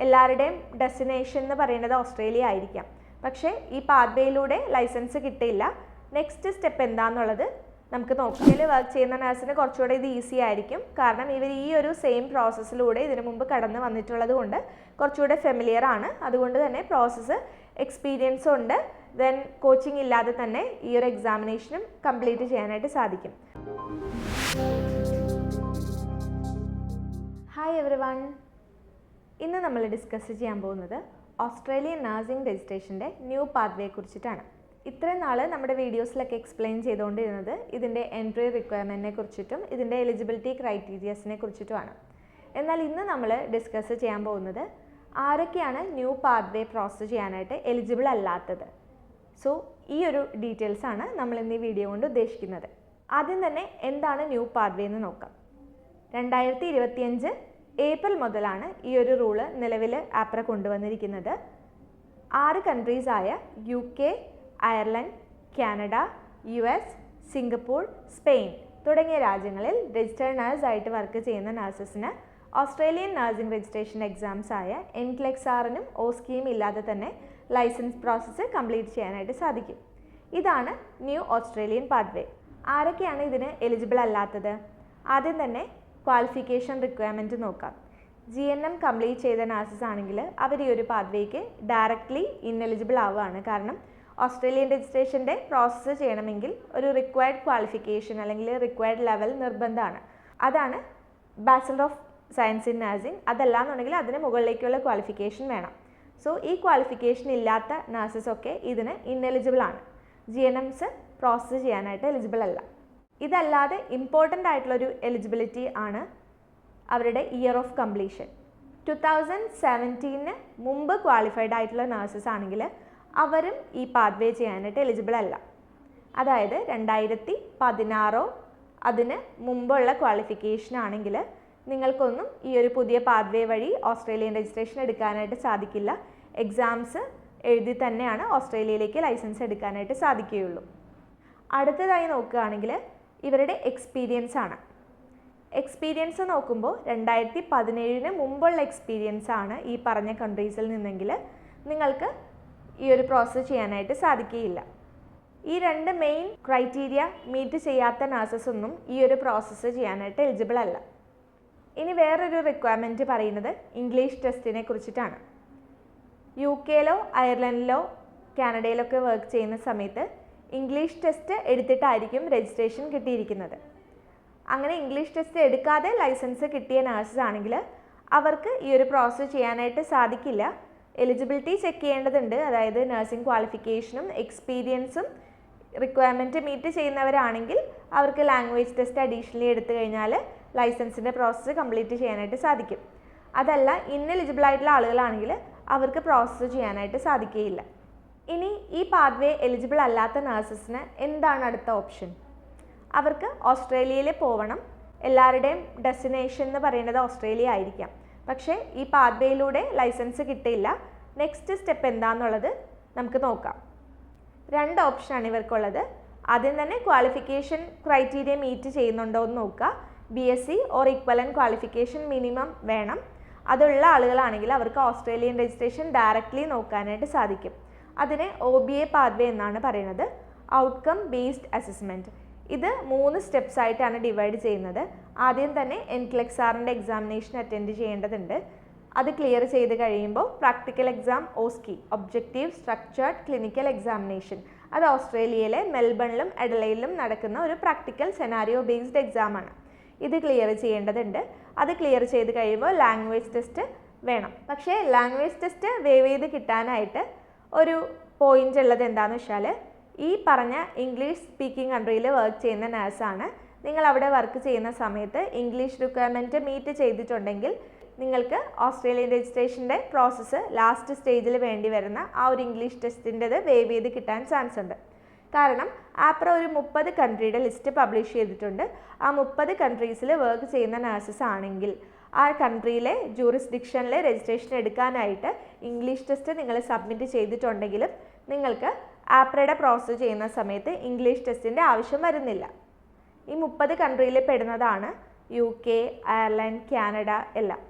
എല്ലാവരുടെയും ഡെസ്റ്റിനേഷൻ എന്ന് പറയുന്നത് ഓസ്ട്രേലിയ ആയിരിക്കാം. പക്ഷേ ഈ പാത്വേയിലൂടെ ലൈസൻസ് കിട്ടില്ല. നെക്സ്റ്റ് സ്റ്റെപ്പ് എന്താണെന്നുള്ളത് നമുക്ക് നോക്കാം. ഇതിൽ വർക്ക് ചെയ്യുന്ന നഴ്സിന് കുറച്ചുകൂടെ ഇത് ഈസി ആയിരിക്കും. കാരണം ഇവർ ഈ ഒരു സെയിം പ്രോസസ്സിലൂടെ ഇതിനു മുമ്പ് കടന്ന് വന്നിട്ടുള്ളത് കൊണ്ട് കുറച്ചുകൂടെ ഫെമിലിയർ ആണ്. അതുകൊണ്ട് തന്നെ പ്രോസസ്സ് എക്സ്പീരിയൻസും ഉണ്ട്. ദെൻ കോച്ചിങ് ഇല്ലാതെ തന്നെ ഈ ഒരു എക്സാമിനേഷനും കംപ്ലീറ്റ് ചെയ്യാനായിട്ട് സാധിക്കും. ഹായ് എവരിവൺ, ഇന്ന് നമ്മൾ ഡിസ്കസ് ചെയ്യാൻ പോകുന്നത് ഓസ്ട്രേലിയൻ നഴ്സിംഗ് രജിസ്ട്രേഷൻ്റെ ന്യൂ പാത്വേയെ കുറിച്ചിട്ടാണ്. ഇത്രയും നാൾ നമ്മുടെ വീഡിയോസിലൊക്കെ എക്സ്പ്ലെയിൻ ചെയ്തുകൊണ്ടിരുന്നത് ഇതിൻ്റെ എൻട്രി റിക്വയർമെൻറ്റിനെ കുറിച്ചിട്ടും ഇതിൻ്റെ എലിജിബിലിറ്റി ക്രൈറ്റീരിയസിനെ കുറിച്ചിട്ടുമാണ്. എന്നാൽ ഇന്ന് നമ്മൾ ഡിസ്കസ് ചെയ്യാൻ പോകുന്നത് ആരൊക്കെയാണ് ന്യൂ പാത്വേ പ്രോസസ്സ് ചെയ്യാനായിട്ട് എലിജിബിൾ അല്ലാത്തത്. സോ ഈ ഒരു ഡീറ്റെയിൽസാണ് നമ്മൾ ഇന്ന് ഈ വീഡിയോ കൊണ്ട് ഉദ്ദേശിക്കുന്നത്. ആദ്യം തന്നെ എന്താണ് ന്യൂ പാത്വേ എന്ന് നോക്കാം. 2025 ഏപ്രിൽ മുതലാണ് ഈ ഒരു റൂള് നിലവിൽ ആപ്ര കൊണ്ടുവന്നിരിക്കുന്നത്. 6 കൺട്രീസായ UK, Ireland, Canada, US, Singapore, Spain തുടങ്ങിയ രാജ്യങ്ങളിൽ രജിസ്റ്റേർഡ് നഴ്സായിട്ട് വർക്ക് ചെയ്യുന്ന നഴ്സസിന് ഓസ്ട്രേലിയൻ നഴ്സിംഗ് രജിസ്ട്രേഷൻ എക്സാംസ് ആയ NCLEX-Rനും OSCEയും ഇല്ലാതെ തന്നെ ലൈസൻസ് പ്രോസസ്സ് കംപ്ലീറ്റ് ചെയ്യാനായിട്ട് സാധിക്കും. ഇതാണ് ന്യൂ ഓസ്ട്രേലിയൻ പാത്വേ. ആരൊക്കെയാണ് ഇതിന് എലിജിബിൾ അല്ലാത്തത്? ആദ്യം തന്നെ ക്വാളിഫിക്കേഷൻ റിക്വയർമെൻറ്റ് നോക്കാം. GNM കംപ്ലീറ്റ് ചെയ്ത നഴ്സസ് ആണെങ്കിൽ അവർ ഈ ഒരു പാത്വേക്ക് ഡയറക്റ്റ്ലി ഇൻഎലിജിബിൾ ആവുകയാണ്. കാരണം ഓസ്ട്രേലിയൻ രജിസ്ട്രേഷൻ്റെ പ്രോസസ്സ് ചെയ്യണമെങ്കിൽ ഒരു റിക്വയർഡ് ക്വാളിഫിക്കേഷൻ അല്ലെങ്കിൽ റിക്വയർഡ് ലെവൽ നിർബന്ധമാണ്. അതാണ് bachelor of science in nursing. അതല്ലാന്നുണ്ടെങ്കിൽ അതിന് മുകളിലേക്കുള്ള ക്വാളിഫിക്കേഷൻ വേണം. സോ ഈ ക്വാളിഫിക്കേഷൻ ഇല്ലാത്ത നഴ്സസൊക്കെ ഇതിന് ഇൻഎലിജിബിൾ ആണ്. GNMs പ്രോസസ്സ് ചെയ്യാനായിട്ട് എലിജിബിൾ അല്ല. ഇതല്ലാതെ ഇമ്പോർട്ടൻ്റ് ആയിട്ടുള്ളൊരു എലിജിബിലിറ്റി ആണ് അവരുടെ ഇയർ ഓഫ് കംപ്ലീഷൻ. 2017 മുമ്പ് ക്വാളിഫൈഡ് ആയിട്ടുള്ള നഴ്സസ് ആണെങ്കിൽ അവരും ഈ പാത്വേ ചെയ്യാനായിട്ട് എലിജിബിൾ അല്ല. അതായത് 2016 അതിന് മുമ്പുള്ള ക്വാളിഫിക്കേഷൻ ആണെങ്കിൽ നിങ്ങൾക്കൊന്നും ഈ ഒരു പുതിയ പാത്വേ വഴി ഓസ്ട്രേലിയൻ രജിസ്ട്രേഷൻ എടുക്കാനായിട്ട് സാധിക്കില്ല. എക്സാംസ് എഴുതി തന്നെയാണ് ഓസ്ട്രേലിയയിലേക്ക് ലൈസൻസ് എടുക്കാനായിട്ട് സാധിക്കുകയുള്ളൂ. അടുത്തതായി നോക്കുകയാണെങ്കിൽ ഇവരുടെ എക്സ്പീരിയൻസ് ആണ്. എക്സ്പീരിയൻസ് നോക്കുമ്പോൾ 2017 മുമ്പുള്ള എക്സ്പീരിയൻസ് ആണ് ഈ പറഞ്ഞ കൺട്രീസിൽ നിന്നെങ്കിൽ നിങ്ങൾക്ക് ഈ ഒരു പ്രോസസ്സ് ചെയ്യാനായിട്ട് സാധിക്കുകയില്ല. ഈ 2 മെയിൻ ക്രൈറ്റീരിയ മീറ്റ് ചെയ്യാത്ത നഴ്സസ് ഒന്നും ഈ ഒരു പ്രോസസ്സ് ചെയ്യാനായിട്ട് എലിജിബിൾ അല്ല. ഇനി വേറൊരു റിക്വയർമെൻറ്റ് പറയുന്നത് ഇംഗ്ലീഷ് ടെസ്റ്റിനെ കുറിച്ചിട്ടാണ്. UK-ലോ അയർലൻഡിലോ കാനഡയിലൊക്കെ വർക്ക് ചെയ്യുന്ന സമയത്ത് ഇംഗ്ലീഷ് ടെസ്റ്റ് എടുത്തിട്ടായിരിക്കും രജിസ്ട്രേഷൻ കിട്ടിയിരിക്കുന്നത്. അങ്ങനെ ഇംഗ്ലീഷ് ടെസ്റ്റ് എടുക്കാതെ ലൈസൻസ് കിട്ടിയ നഴ്സസ് ആണെങ്കിൽ അവർക്ക് ഈ ഒരു പ്രോസസ്സ് ചെയ്യാനായിട്ട് സാധിക്കില്ല. എലിജിബിലിറ്റി ചെക്ക് ചെയ്യേണ്ടതുണ്ട്. അതായത് നഴ്സിംഗ് ക്വാളിഫിക്കേഷനും എക്സ്പീരിയൻസും റിക്വയർമെൻറ്റ് മീറ്റ് ചെയ്യുന്നവരാണെങ്കിൽ അവർക്ക് ലാംഗ്വേജ് ടെസ്റ്റ് അഡീഷണലി എടുത്തു കഴിഞ്ഞാൽ ലൈസൻസിൻ്റെ പ്രോസസ്സ് കംപ്ലീറ്റ് ചെയ്യാനായിട്ട് സാധിക്കും. അതല്ല ഇന്നെലിജിബിൾ ആയിട്ടുള്ള ആളുകളാണെങ്കിൽ അവർക്ക് പ്രോസസ്സ് ചെയ്യാനായിട്ട് സാധിക്കുകയില്ല. ഇനി ഈ പാത്വേ എലിജിബിൾ അല്ലാത്ത നഴ്സസിന് എന്താണ് അടുത്ത ഓപ്ഷൻ? അവർക്ക് ഓസ്ട്രേലിയയിൽ പോകണം. എല്ലാവരുടെയും ഡെസ്റ്റിനേഷൻ എന്ന് പറയുന്നത് ഓസ്ട്രേലിയ ആയിരിക്കാം. പക്ഷേ ഈ പാത്വേയിലൂടെ ലൈസൻസ് കിട്ടില്ല. നെക്സ്റ്റ് സ്റ്റെപ്പ് എന്താണെന്നുള്ളത് നമുക്ക് നോക്കാം. 2 ഓപ്ഷനാണ് ഇവർക്കുള്ളത്. ആദ്യം തന്നെ ക്വാളിഫിക്കേഷൻ ക്രൈറ്റീരിയ മീറ്റ് ചെയ്യുന്നുണ്ടോ എന്ന് നോക്കുക. BSc or equivalent qualification minimum വേണം. അതുള്ള ആളുകളാണെങ്കിൽ അവർക്ക് ഓസ്ട്രേലിയൻ രജിസ്ട്രേഷൻ ഡയറക്റ്റ്ലി നോക്കാനായിട്ട് സാധിക്കും. അതിനെ OBA പാത്വേ എന്നാണ് പറയുന്നത്, ഔട്ട്കം ബേസ്ഡ് അസസ്മെൻറ്റ്. ഇത് 3 സ്റ്റെപ്സ് ആയിട്ടാണ് ഡിവൈഡ് ചെയ്യുന്നത്. ആദ്യം തന്നെ NCLEX-Rൻ്റെ എക്സാമിനേഷൻ അറ്റൻഡ് ചെയ്യേണ്ടതുണ്ട്. അത് ക്ലിയർ ചെയ്ത് കഴിയുമ്പോൾ practical exam OSCE, objective structured clinical examination. അത് ഓസ്ട്രേലിയയിലെ മെൽബണിലും അഡലൈഡിലും നടക്കുന്ന ഒരു പ്രാക്ടിക്കൽ സെനാരിയോ ബേസ്ഡ് എക്സാമാണ്. ഇത് ക്ലിയർ ചെയ്യേണ്ടതുണ്ട്. അത് ക്ലിയർ ചെയ്ത് കഴിയുമ്പോൾ ലാംഗ്വേജ് ടെസ്റ്റ് വേണം. പക്ഷേ ലാംഗ്വേജ് ടെസ്റ്റ് വേവ് ചെയ്ത് കിട്ടാനായിട്ട് ഒരു പോയിൻ്റ് ഉള്ളത് എന്താണെന്ന് വെച്ചാൽ, ഈ പറഞ്ഞ ഇംഗ്ലീഷ് സ്പീക്കിംഗ് കൺട്രിയിൽ വർക്ക് ചെയ്യുന്ന നഴ്സാണ്. നിങ്ങൾ അവിടെ വർക്ക് ചെയ്യുന്ന സമയത്ത് ഇംഗ്ലീഷ് റിക്വയർമെൻറ്റ് മീറ്റ് ചെയ്തിട്ടുണ്ടെങ്കിൽ നിങ്ങൾക്ക് ഓസ്ട്രേലിയൻ രജിസ്ട്രേഷൻ്റെ പ്രോസസ്സ് ലാസ്റ്റ് സ്റ്റേജിൽ വേണ്ടി വരുന്ന ആ ഒരു ഇംഗ്ലീഷ് ടെസ്റ്റിൻ്റെത് വേവ് ചെയ്ത് കിട്ടാൻ ചാൻസ് ഉണ്ട്. കാരണം ആപ്ര ഒരു 30 കൺട്രിയുടെ ലിസ്റ്റ് പബ്ലിഷ് ചെയ്തിട്ടുണ്ട്. ആ 30 കൺട്രീസിൽ വർക്ക് ചെയ്യുന്ന നഴ്സസ് ആണെങ്കിൽ ആ കൺട്രിയിലെ ജൂറിസ്ഡിക്ഷനിൽ രജിസ്ട്രേഷൻ എടുക്കാനായിട്ട് ഇംഗ്ലീഷ് ടെസ്റ്റ് നിങ്ങൾ സബ്മിറ്റ് ചെയ്തിട്ടുണ്ടെങ്കിലും നിങ്ങൾക്ക് ആപ്രയുടെ പ്രോസസ്സ് ചെയ്യുന്ന സമയത്ത് ഇംഗ്ലീഷ് ടെസ്റ്റിൻ്റെ ആവശ്യം വരുന്നില്ല. ഈ 30 കൺട്രിയിൽ പെടുന്നതാണ് UK, അയർലൻഡ്, കാനഡ എല്ലാം.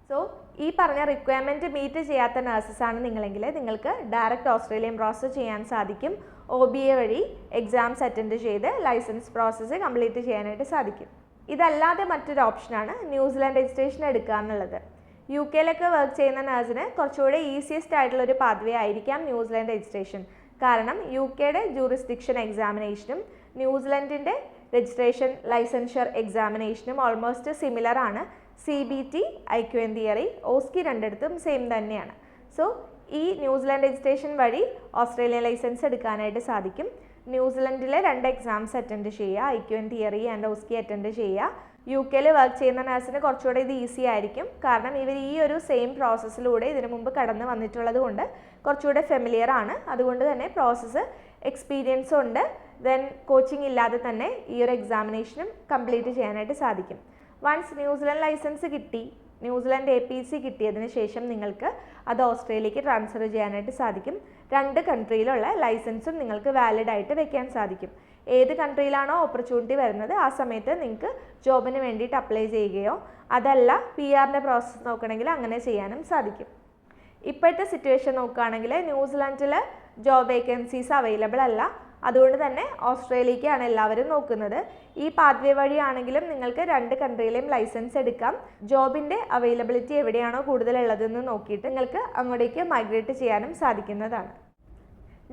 സോ ഈ പറഞ്ഞ റിക്വയർമെൻറ്റ് മീറ്റ് ചെയ്യാത്ത നഴ്സസാണ് നിങ്ങളെങ്കിൽ നിങ്ങൾക്ക് ഡയറക്റ്റ് ഓസ്ട്രേലിയൻ പ്രോസസ്സ് ചെയ്യാൻ സാധിക്കും. OBA വഴി എക്സാംസ് അറ്റൻഡ് ചെയ്ത് ലൈസൻസ് പ്രോസസ്സ് കംപ്ലീറ്റ് ചെയ്യാനായിട്ട് സാധിക്കും. ഇതല്ലാതെ മറ്റൊരു ഓപ്ഷനാണ് ന്യൂസിലാൻഡ് രജിസ്ട്രേഷൻ എടുക്കുക എന്നുള്ളത്. UK വർക്ക് ചെയ്യുന്ന നഴ്സിന് കുറച്ചുകൂടെ ഈസിയസ്റ്റ് ആയിട്ടുള്ളൊരു പാത്വേ ആയിരിക്കാം ന്യൂസിലാൻഡ് രജിസ്ട്രേഷൻ. കാരണം UK ജൂറിസ്ഡിക്ഷൻ എക്സാമിനേഷനും ന്യൂസിലൻഡിൻ്റെ രജിസ്ട്രേഷൻ ലൈസൻഷ്യർ എക്സാമിനേഷനും ഓൾമോസ്റ്റ് സിമിലർ ആണ്. CBT, IQN തിയറി, OSCE രണ്ടിടത്തും സെയിം തന്നെയാണ്. സോ ഈ ന്യൂസിലാൻഡ് രജിസ്ട്രേഷൻ വഴി ഓസ്ട്രേലിയൻ ലൈസൻസ് എടുക്കാനായിട്ട് സാധിക്കും. ന്യൂസിലൻഡിലെ 2 എക്സാംസ് അറ്റൻഡ് ചെയ്യുക, IQN theory and OSCE attend ചെയ്യുക. UK വർക്ക് ചെയ്യുന്ന നഴ്സിന് കുറച്ചുകൂടെ ഇത് ഈസി ആയിരിക്കും. കാരണം ഇവർ ഈ ഒരു സെയിം പ്രോസസ്സിലൂടെ ഇതിനു മുമ്പ് കടന്നു വന്നിട്ടുള്ളത് കൊണ്ട് കുറച്ചുകൂടെ ഫെമിലിയർ ആണ്. അതുകൊണ്ട് തന്നെ പ്രോസസ്സ് എക്സ്പീരിയൻസും ഉണ്ട്. ദെൻ കോച്ചിങ് ഇല്ലാതെ തന്നെ ഈ ഒരു എക്സാമിനേഷനും കംപ്ലീറ്റ് ചെയ്യാനായിട്ട് സാധിക്കും. വൺസ് ന്യൂസിലൻഡ് ലൈസൻസ് കിട്ടി, ന്യൂസിലൻഡ് APC കിട്ടിയതിന് ശേഷം നിങ്ങൾക്ക് അത് ഓസ്ട്രേലിയക്ക് ട്രാൻസ്ഫർ ചെയ്യാനായിട്ട് സാധിക്കും. 2 കൺട്രിയിലുള്ള ലൈസൻസും നിങ്ങൾക്ക് വാലിഡ് ആയിട്ട് വെക്കാൻ സാധിക്കും. ഏത് കൺട്രിയിലാണോ ഓപ്പർച്യൂണിറ്റി വരുന്നത് ആ സമയത്ത് നിങ്ങൾക്ക് ജോബിന് വേണ്ടിയിട്ട് അപ്ലൈ ചെയ്യുകയോ അതല്ല PR-ൻ്റെ പ്രോസസ്സ് നോക്കണമെങ്കിൽ അങ്ങനെ ചെയ്യാനും സാധിക്കും. ഇപ്പോഴത്തെ സിറ്റുവേഷൻ നോക്കുകയാണെങ്കിൽ ന്യൂസിലാൻഡിൽ ജോബ് വേക്കൻസീസ് അവൈലബിൾ അല്ല. അതുകൊണ്ട് തന്നെ ഓസ്ട്രേലിയക്കാണ് എല്ലാവരും നോക്കുന്നത്. ഈ പാത്വേ വഴിയാണെങ്കിലും നിങ്ങൾക്ക് 2 കൺട്രിയിലെയും ലൈസൻസ് എടുക്കാം. ജോബിൻ്റെ അവൈലബിലിറ്റി എവിടെയാണോ കൂടുതലുള്ളതെന്ന് നോക്കിയിട്ട് നിങ്ങൾക്ക് അങ്ങോട്ടേക്ക് മൈഗ്രേറ്റ് ചെയ്യാനും സാധിക്കുന്നതാണ്.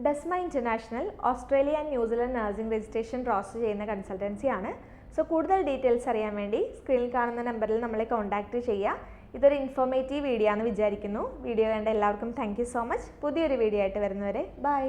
Desma international Australia and New Zealand nursing registration process ചെയ്യുന്ന കൺസൾട്ടൻസിയാണ്. സോ കൂടുതൽ ഡീറ്റെയിൽസ് അറിയാൻ വേണ്ടി സ്ക്രീനിൽ കാണുന്ന നമ്പറിൽ നമ്മളെ കോൺടാക്റ്റ് ചെയ്യുക. ഇതൊരു ഇൻഫോർമേറ്റീവ് വീഡിയോ ആണെന്ന് വിചാരിക്കുന്നു. വീഡിയോ കണ്ട എല്ലാവർക്കും താങ്ക് യു സോ മച്ച്. പുതിയൊരു വീഡിയോ ആയിട്ട് വരുന്നവരെ ബൈ.